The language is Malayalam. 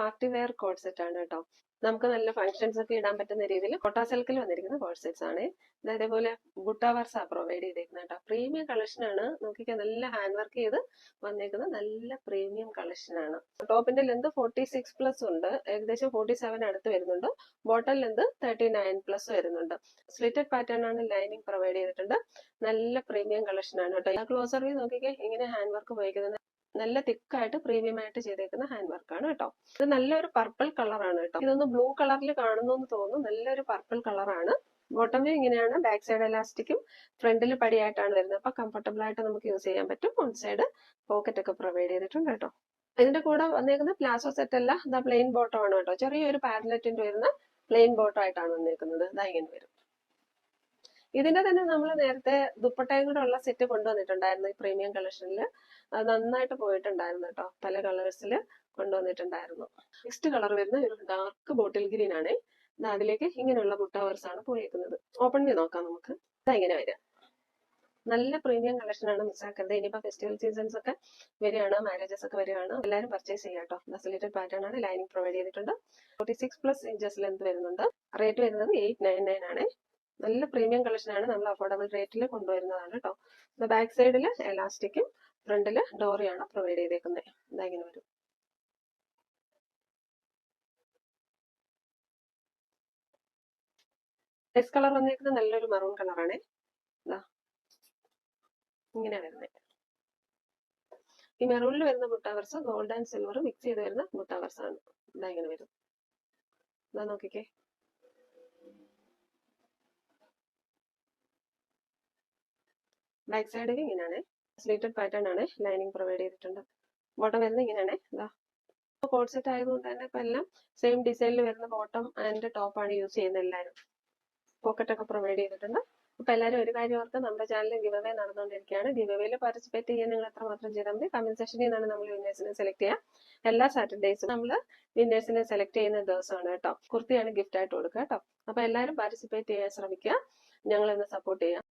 പാർട്ടി വെയർ കോഡ് സെറ്റ് ആണ് കേട്ടോ. നമുക്ക് നല്ല ഫംഗ്ഷൻസ് ഒക്കെ ഇടാൻ പറ്റുന്ന രീതിയിൽ കോട്ടാ സിൽക്കിൽ വന്നിരിക്കുന്ന കോഡ് സെറ്റ്സ് ആണ്. അതേപോലെ ബുട്ട വർക്സ് ആ പ്രൊവൈഡ് ചെയ്തേക്കുന്നത് കേട്ടോ. പ്രീമിയം കളക്ഷൻ ആണ്. നോക്കിക്കാൻ നല്ല ഹാൻഡ് വർക്ക് ചെയ്ത് വന്നേക്കുന്ന നല്ല പ്രീമിയം കളക്ഷൻ ആണ്. ടോപ്പിന്റെ ലെന്ത് 46+ ഉണ്ട്, ഏകദേശം 47 അടുത്ത് വരുന്നുണ്ട്. ബോട്ടം ലെന്ത് 39+ വരുന്നുണ്ട്. സ്ലിറ്റഡ് പാറ്റേൺ ആണ്, ലൈനിങ് പ്രൊവൈഡ് ചെയ്തിട്ടുണ്ട്. നല്ല പ്രീമിയം കളക്ഷൻ ആണ് കേട്ടോ. ക്ലോസർ വ്യൂ നോക്കിക്കേ, ഇങ്ങനെ ഹാൻഡ് വർക്ക് ഉപയോഗിക്കുന്നത് നല്ല തിക്കായിട്ട് പ്രീമിയം ആയിട്ട് ചെയ്തേക്കുന്ന ഹാൻഡ് വർക്ക് ആണ് കേട്ടോ. ഇത് നല്ലൊരു പർപ്പിൾ കളറാണ് കേട്ടോ. ഇതൊന്ന് ബ്ലൂ കളറിൽ കാണുന്നു എന്ന് തോന്നുന്നു. നല്ലൊരു പർപ്പിൾ കളറാണ്. ബോട്ടം വ്യൂ ഇങ്ങനെയാണ്. ബാക്ക് സൈഡ് എലാസ്റ്റിക്കും ഫ്രണ്ടിൽ പടിയായിട്ടാണ് വരുന്നത്. അപ്പൊ കംഫർട്ടബിൾ ആയിട്ട് നമുക്ക് യൂസ് ചെയ്യാൻ പറ്റും. വൺ സൈഡ് പോക്കറ്റ് ഒക്കെ പ്രൊവൈഡ് ചെയ്തിട്ടുണ്ട് കേട്ടോ. ഇതിന്റെ കൂടെ വന്നേക്കുന്ന പ്ലാസോ സെറ്റ് അല്ല, ഇതാ പ്ലെയിൻ ബോട്ടം ആണ് കേട്ടോ. ചെറിയൊരു പാഡലറ്റിന്റെ വരുന്ന പ്ലെയിൻ ബോട്ടം ആയിട്ടാണ് വന്നേക്കുന്നത്. ഇതാ ഇങ്ങനെ വരും. ഇതിന്റെ തന്നെ നമ്മൾ നേരത്തെ ദുപ്പട്ടയും കൂടെ ഉള്ള സെറ്റ് കൊണ്ടുവന്നിട്ടുണ്ടായിരുന്നു ഈ പ്രീമിയം കളക്ഷനിൽ. അത് നന്നായിട്ട് പോയിട്ടുണ്ടായിരുന്നു കേട്ടോ. പല കളേഴ്സിൽ കൊണ്ടുവന്നിട്ടുണ്ടായിരുന്നു. നെക്സ്റ്റ് കളർ വരുന്ന ഒരു ഡാർക്ക് ബോട്ടിൽ ഗ്രീൻ ആണ്. അതിലേക്ക് ഇങ്ങനെയുള്ള ബുട്ടാവേഴ്സ് ആണ് പോയേക്കുന്നത്. ഓപ്പൺ ചെയ്ത് നോക്കാം നമുക്ക്. ഇതാ ഇങ്ങനെ വരിക. നല്ല പ്രീമിയം കളക്ഷൻ ആണ്, മിസ്സാക്കരുത്. ഇനിയിപ്പോ ഫെസ്റ്റിവൽ സീസൺസ് ഒക്കെ വരികയാണ്, മാരേജസ് ഒക്കെ വരികയാണ്. എല്ലാവരും പർച്ചേസ് ചെയ്യാം കേട്ടോ. ഫെസിലിറ്റഡ് പാറ്റേൺ ആണ്, ലൈനിങ് പ്രൊവൈഡ് ചെയ്തിട്ടുണ്ട്. 46+ ഇഞ്ചസ് ലെന്ത് വരുന്നുണ്ട്. റേറ്റ് വരുന്നത് 899 ആണ്. നല്ല പ്രീമിയം കളക്ഷൻ ആണ്, നമ്മൾ അഫോർഡബിൾ റേറ്റിൽ കൊണ്ടുവരുന്നതാണ് കേട്ടോ. ബാക്ക് സൈഡിൽ എലാസ്റ്റിക്കും ഫ്രണ്ടിൽ ഡോറിയാണ് പ്രൊവൈഡ് ചെയ്തേക്കുന്നത്. ഇതാ ഇങ്ങനെ വരും. നെക്സ്റ്റ് കളർ വന്നേക്കുന്നത് നല്ലൊരു മറൂൺ കളറാണ്. ഇതാ ഇങ്ങനെ വരുന്നത്. ഈ മെറൂണിൽ വരുന്ന ബുട്ടാവർസ് ഗോൾഡ് ആൻഡ് സിൽവർ മിക്സ് ചെയ്ത് വരുന്ന ബുട്ടാവർസ് ആണ്. ഇതാ ഇങ്ങനെ വരും. ഇതാ നോക്കിക്കേ. ബാക്ക് സൈഡിൽ ഇങ്ങനെയാണ്. സ്ലീറ്റഡ് പാറ്റേൺ ആണ്, ലൈനിങ് പ്രൊവൈഡ് ചെയ്തിട്ടുണ്ട്. ബോട്ടം വരുന്നത് ഇങ്ങനെയാണ്. ഇതാ കോഡ് സെറ്റ് ആയതുകൊണ്ട് തന്നെ ഇപ്പൊ എല്ലാം സെയിം ഡിസൈനിൽ വരുന്ന ബോട്ടം ആൻഡ് ടോപ്പ് ആണ് യൂസ് ചെയ്യുന്നത് എല്ലാവരും. പോക്കറ്റ് ഒക്കെ പ്രൊവൈഡ് ചെയ്തിട്ടുണ്ട്. അപ്പൊ എല്ലാവരും ഒരു കാര്യം ഓർത്ത്, നമ്മുടെ ചാനലിൽ ഗിവ് അവേ നടന്നുകൊണ്ടിരിക്കുകയാണ്. ഗിവ് അവേയിൽ പാർട്ടിസിപ്പേറ്റ് ചെയ്യാൻ നിങ്ങൾ എത്രമാത്രം ചെയ്താൽ മതി. കമന്റ് സെക്ഷനിൽ നിന്നാണ് നമ്മൾ വിന്നേഴ്സിനെ സെലക്ട് ചെയ്യുക. എല്ലാ സാറ്റർഡേയ്സും നമ്മൾ വിന്നേഴ്സിനെ സെലക്ട് ചെയ്യുന്ന ദിവസമാണ് കേട്ടോ. കുർത്തിയാണ് ഗിഫ്റ്റ് ആയിട്ട് കൊടുക്കുക കേട്ടോ. അപ്പൊ എല്ലാവരും പാർട്ടിസിപ്പേറ്റ് ചെയ്യാൻ ശ്രമിക്കുക. ഞങ്ങളെന്ന് സപ്പോർട്ട് ചെയ്യാം.